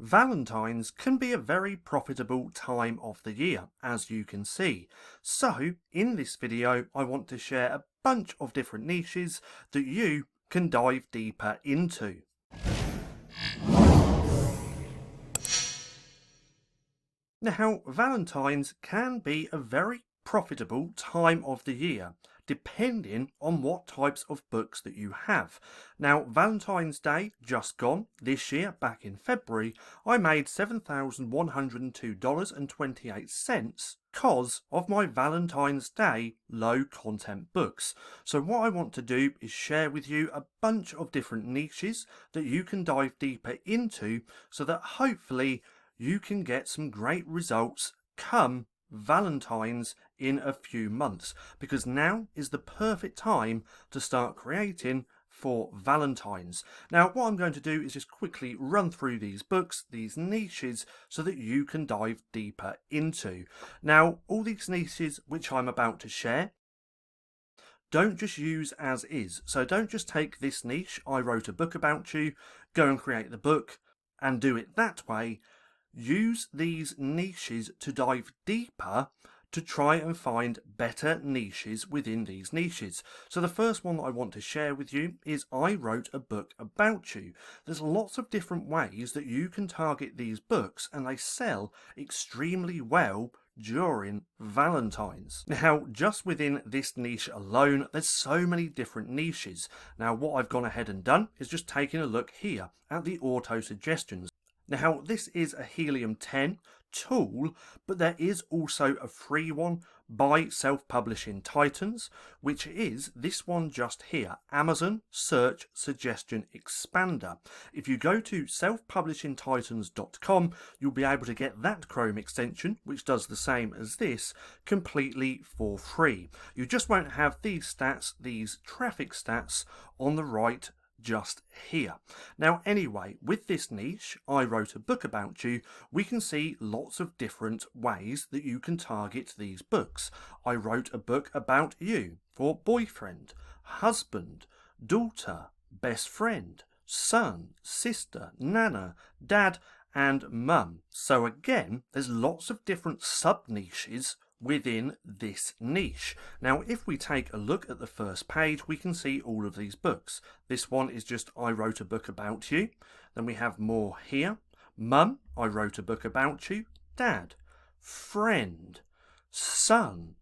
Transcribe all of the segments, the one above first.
Valentine's can be a very profitable time of the year, as you can see. So, in this video, I want to share a bunch of different niches that you can dive deeper into. Now, Valentine's can be a very profitable time of the year, depending on what types of books that you have. Now, Valentine's Day just gone this year, back in February, I made $7,102.28 because of my Valentine's Day low content books. So what I want to do is share with you a bunch of different niches that you can dive deeper into so that hopefully you can get some great results come Valentine's in a few months, because now is the perfect time to start creating for Valentine's. Now, what I'm going to do is just quickly run through these books, these niches, so that you can dive deeper into. Now, all these niches which I'm about to share, don't just use as is. So don't just take this niche, I wrote a book about you, go and create the book and do it that way. Use these niches to dive deeper to try and find better niches within these niches. So the first one that I want to share with you is I wrote a book about you. There's lots of different ways that you can target these books and they sell extremely well during Valentine's. Now, just within this niche alone, there's so many different niches. Now, what I've gone ahead and done is just taking a look here at the auto suggestions. Now, this is a Helium 10 tool, but there is also a free one by Self-Publishing Titans, which is this one just here, Amazon Search Suggestion Expander. If you go to selfpublishingtitans.com, you'll be able to get that Chrome extension, which does the same as this, completely for free. You just won't have these stats, these traffic stats on the right just here. Now anyway, with this niche, I wrote a book about you. We can see lots of different ways that you can target these books. I wrote a book about you for boyfriend, husband, daughter, best friend, son, sister, nana, dad, and mum. So again, there's lots of different sub-niches within this niche. Now, if we take a look at the first page, we can see all of these books. This one is just I wrote a book about you. Then we have more here. Mum, I wrote a book about you. Dad, friend, son,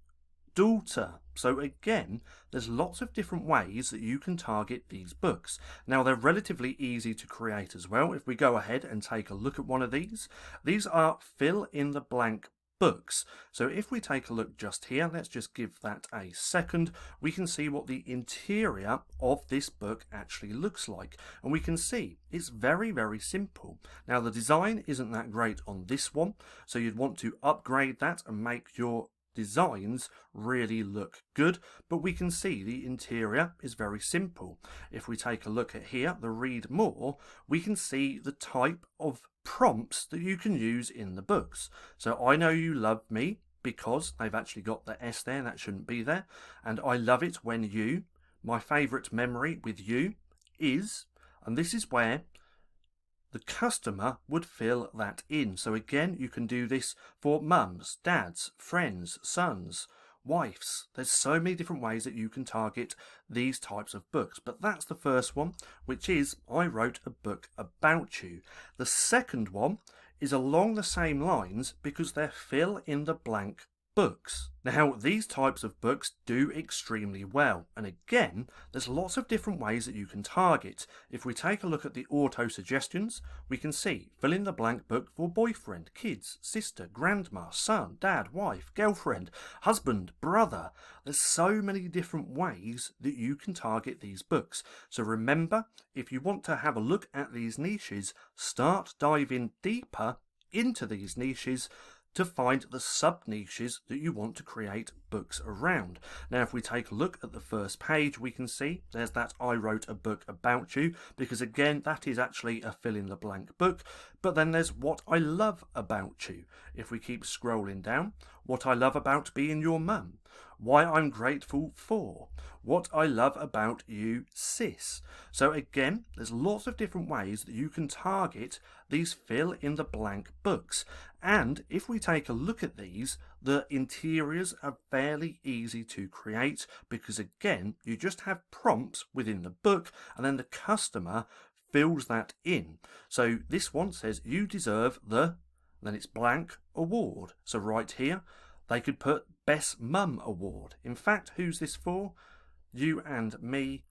daughter. So again, there's lots of different ways that you can target these books. Now, they're relatively easy to create as well. If we go ahead and take a look at one of these are fill in the blank books. So if we take a look just here, let's just give that a second, we can see what the interior of this book actually looks like. And we can see it's very, very simple. Now, the design isn't that great on this one, so you'd want to upgrade that and make your designs really look good, but we can see the interior is very simple. If we take a look at here, the read more, we can see the type of prompts that you can use in the books. So I know you love me, because they've actually got the S there, that shouldn't be there, and I love it when you, my favourite memory with you is, and this is where the customer would fill that in. So again, you can do this for mums, dads, friends, sons, wives. There's so many different ways that you can target these types of books, but that's the first one, which is I wrote a book about you. The second one is along the same lines because they're fill in the blank books. Now, these types of books do extremely well, and again, there's lots of different ways that you can target. If we take a look at the auto suggestions, we can see fill in the blank book for boyfriend, kids, sister, grandma, son, dad, wife, girlfriend, husband, brother. There's so many different ways that you can target these books. So remember, if you want to have a look at these niches, start diving deeper into these niches to find the sub-niches that you want to create books around. Now, if we take a look at the first page, we can see there's that I wrote a book about you, because again, that is actually a fill-in-the-blank book. But then there's what I love about you. If we keep scrolling down, what I love about being your mum, why I'm grateful for, what I love about you, sis. So again, there's lots of different ways that you can target these fill in the blank books. And if we take a look at these, the interiors are fairly easy to create because again, you just have prompts within the book and then the customer fills that in. So this one says you deserve the, then it's blank award. So right here, they could put Best Mum Award. In fact, who's this for? You and me.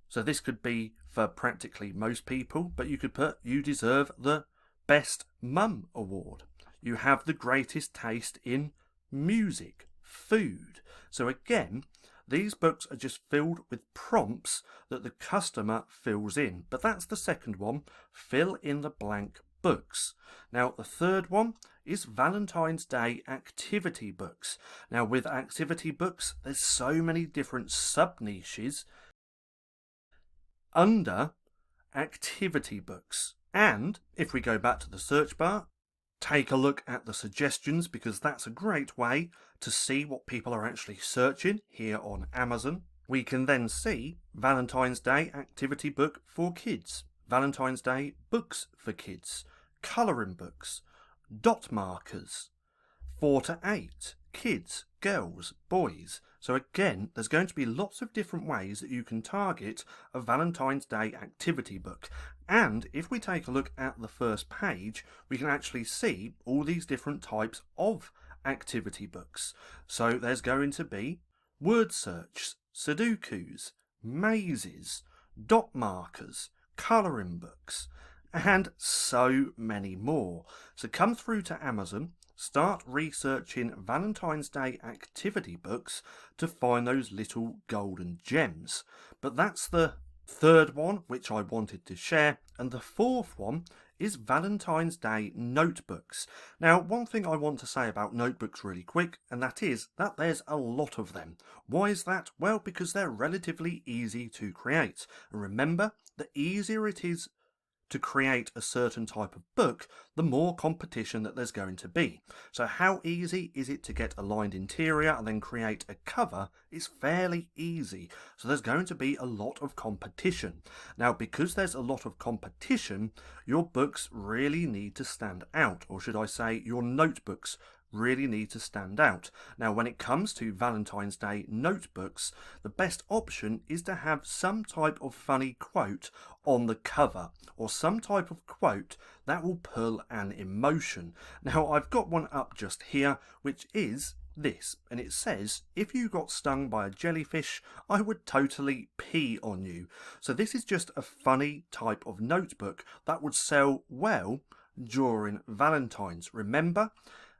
So this could be for practically most people, but you could put you deserve the Best Mum Award. You have the greatest taste in music, food. So again, these books are just filled with prompts that the customer fills in. But that's the second one, fill in the blank books. Now the third one is Valentine's Day activity books. Now with activity books, there's so many different sub-niches under activity books. And if we go back to the search bar, take a look at the suggestions because that's a great way to see what people are actually searching here on Amazon. We can then see Valentine's Day activity book for kids, Valentine's Day books for kids, colouring books, dot markers, 4 to 8, kids, girls, boys. So again, there's going to be lots of different ways that you can target a Valentine's Day activity book. And if we take a look at the first page, we can actually see all these different types of activity books. So there's going to be word search, Sudokus, mazes, dot markers, colouring books, and so many more. So come through to Amazon, start researching Valentine's Day activity books to find those little golden gems. But that's the third one which I wanted to share, and the fourth one is Valentine's Day notebooks. Now, one thing I want to say about notebooks really quick, and that is that there's a lot of them. Why is that? Well, because they're relatively easy to create. And remember, the easier it is to create a certain type of book, the more competition that there's going to be. So how easy is it to get a lined interior and then create a cover? It's fairly easy. So there's going to be a lot of competition. Now, because there's a lot of competition, your books really need to stand out, or should I say your notebooks really need to stand out. Now, when it comes to Valentine's Day notebooks, the best option is to have some type of funny quote on the cover, or some type of quote that will pull an emotion. Now, I've got one up just here, which is this, and it says, if you got stung by a jellyfish, I would totally pee on you. So this is just a funny type of notebook that would sell well during Valentine's. Remember,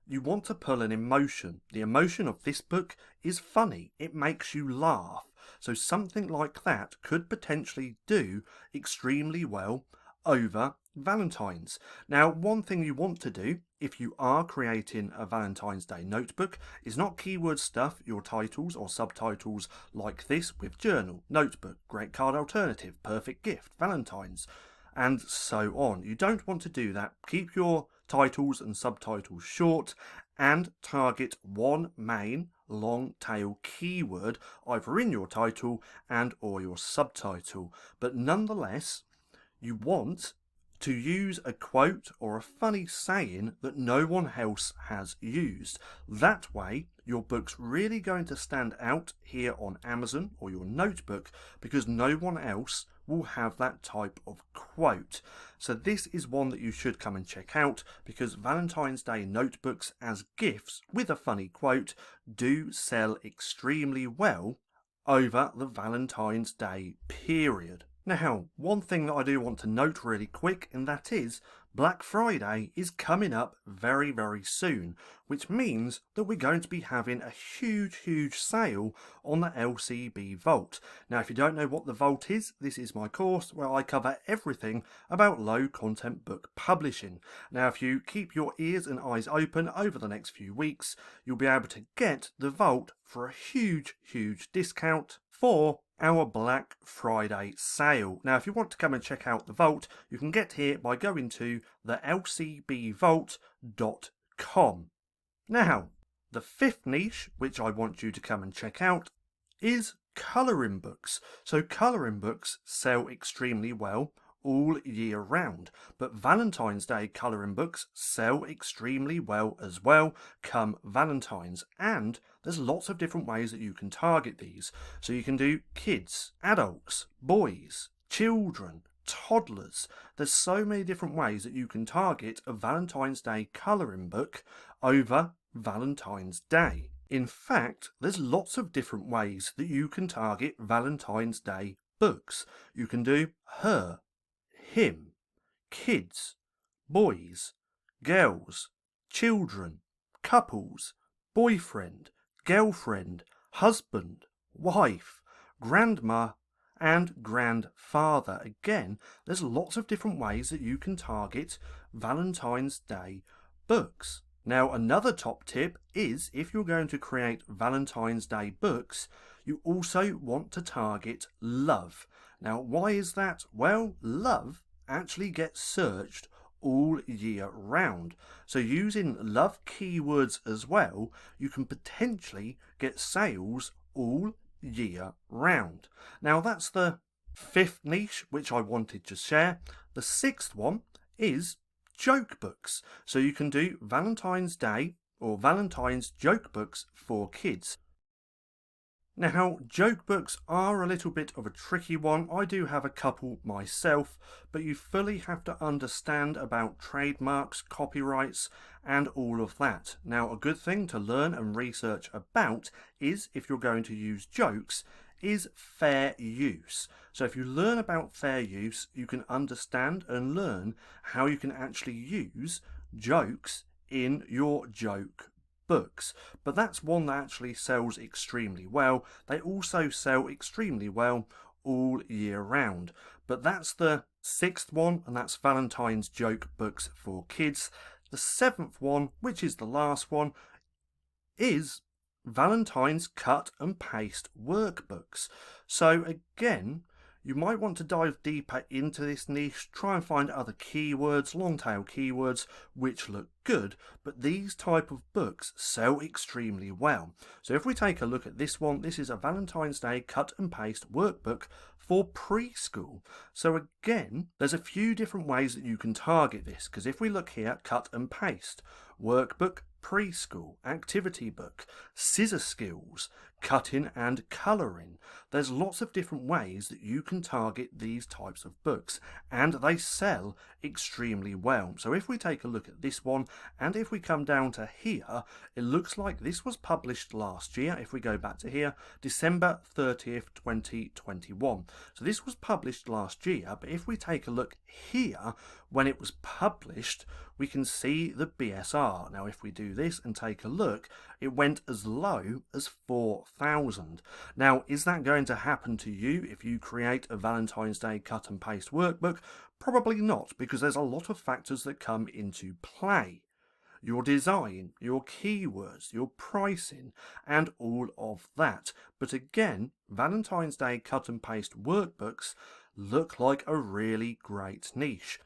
you want to pull an emotion. The emotion of this book is funny. It makes you laugh. So something like that could potentially do extremely well over Valentine's. Now, one thing you want to do if you are creating a Valentine's Day notebook is not keyword stuff your titles or subtitles like this with journal, notebook, great card alternative, perfect gift, Valentine's, and so on. You don't want to do that. Keep your titles and subtitles short and target one main long tail keyword either in your title and or your subtitle. But nonetheless, you want to use a quote or a funny saying that no one else has used. That way, your book's really going to stand out here on Amazon or your notebook because no one else will have that type of quote. So this is one that you should come and check out because Valentine's Day notebooks as gifts with a funny quote do sell extremely well over the Valentine's Day period. Now, one thing that I do want to note really quick, and that is Black Friday is coming up very, very soon, which means that we're going to be having a huge sale on the LCB Vault. Now, if you don't know what the Vault is, this is my course where I cover everything about low content book publishing. Now, if you keep your ears and eyes open over the next few weeks, you'll be able to get the Vault for a huge discount for our Black Friday sale. Now, if you want to come and check out the Vault, you can get here by going to the lcbvault.com. Now, The fifth niche, which I want you to come and check out, is colouring books. So colouring books sell extremely well all year round, but Valentine's Day colouring books sell extremely well as well come Valentine's, and there's lots of different ways that you can target these. So you can do kids, adults, boys, children, toddlers. There's so many different ways that you can target a Valentine's Day colouring book over Valentine's Day. In fact, there's lots of different ways that you can target Valentine's Day books. You can do her, him, kids, boys, girls, children, couples, boyfriend, girlfriend, husband, wife, grandma, and grandfather. Again, there's lots of different ways that you can target Valentine's Day books. Now, another top tip is if you're going to create Valentine's Day books, you also want to target love. Now, why is that? Well, love actually gets searched all year round. So using love keywords as well, you can potentially get sales all year round. Now, that's the fifth niche which I wanted to share. The sixth one is joke books. So you can do Valentine's Day or Valentine's joke books for kids. Now, joke books are a little bit of a tricky one. I do have a couple myself, but you fully have to understand about trademarks, copyrights, and all of that. Now, a good thing to learn and research about is, if you're going to use jokes, is fair use. So if you learn about fair use, you can understand and learn how you can actually use jokes in your joke books. But that's one that actually sells extremely well. They also sell extremely well all year round. But that's the sixth one, and that's Valentine's joke books for kids. The seventh one, which is the last one, is Valentine's cut and paste workbooks. So again, you might want to dive deeper into this niche, try and find other keywords, long tail keywords, which look good, but these type of books sell extremely well. So if we take a look at this one, this is a Valentine's Day cut and paste workbook for preschool. So again, there's a few different ways that you can target this, because if we look here, cut and paste, workbook, preschool, activity book, scissor skills, cutting and colouring. There's lots of different ways that you can target these types of books, and they sell extremely well. So if we take a look at this one, and if we come down to here, it looks like this was published last year. If we go back to here, December 30th, 2021. So this was published last year, but if we take a look here, when it was published, we can see the BSR. Now, if we do this and take a look, it went as low as 4,000. Now, is that going to happen to you if you create a Valentine's Day cut and paste workbook? Probably not, because there's a lot of factors that come into play. Your design, your keywords, your pricing, and all of that. But again, Valentine's Day cut and paste workbooks look like a really great niche.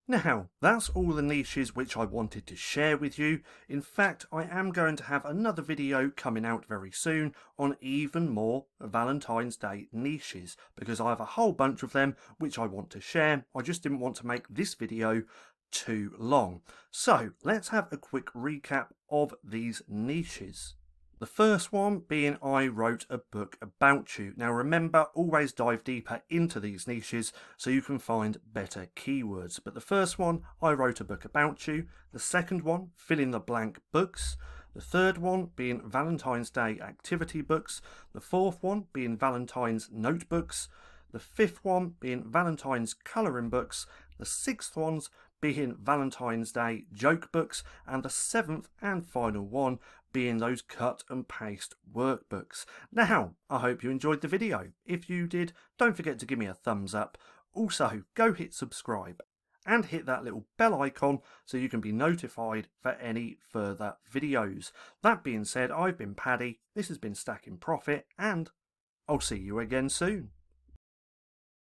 Now, that's all the niches which I wanted to share with you. In fact, I am going to have another video coming out very soon on even more Valentine's Day niches, because I have a whole bunch of them which I want to share. I just didn't want to make this video too long. So, let's have a quick recap of these niches. The first one being I wrote a book about you. Now remember, always dive deeper into these niches so you can find better keywords. But the first one, I wrote a book about you. The second one, fill in the blank books. The third one being Valentine's Day activity books. The fourth one being Valentine's notebooks. The fifth one being Valentine's colouring books. The sixth ones being Valentine's Day joke books. And the seventh and final one being those cut and paste workbooks. Now, I hope you enjoyed the video. If you did, don't forget to give me a thumbs up. Also, go hit subscribe and hit that little bell icon so you can be notified for any further videos. That being said, I've been Paddy, this has been Stacking Profit, and I'll see you again soon.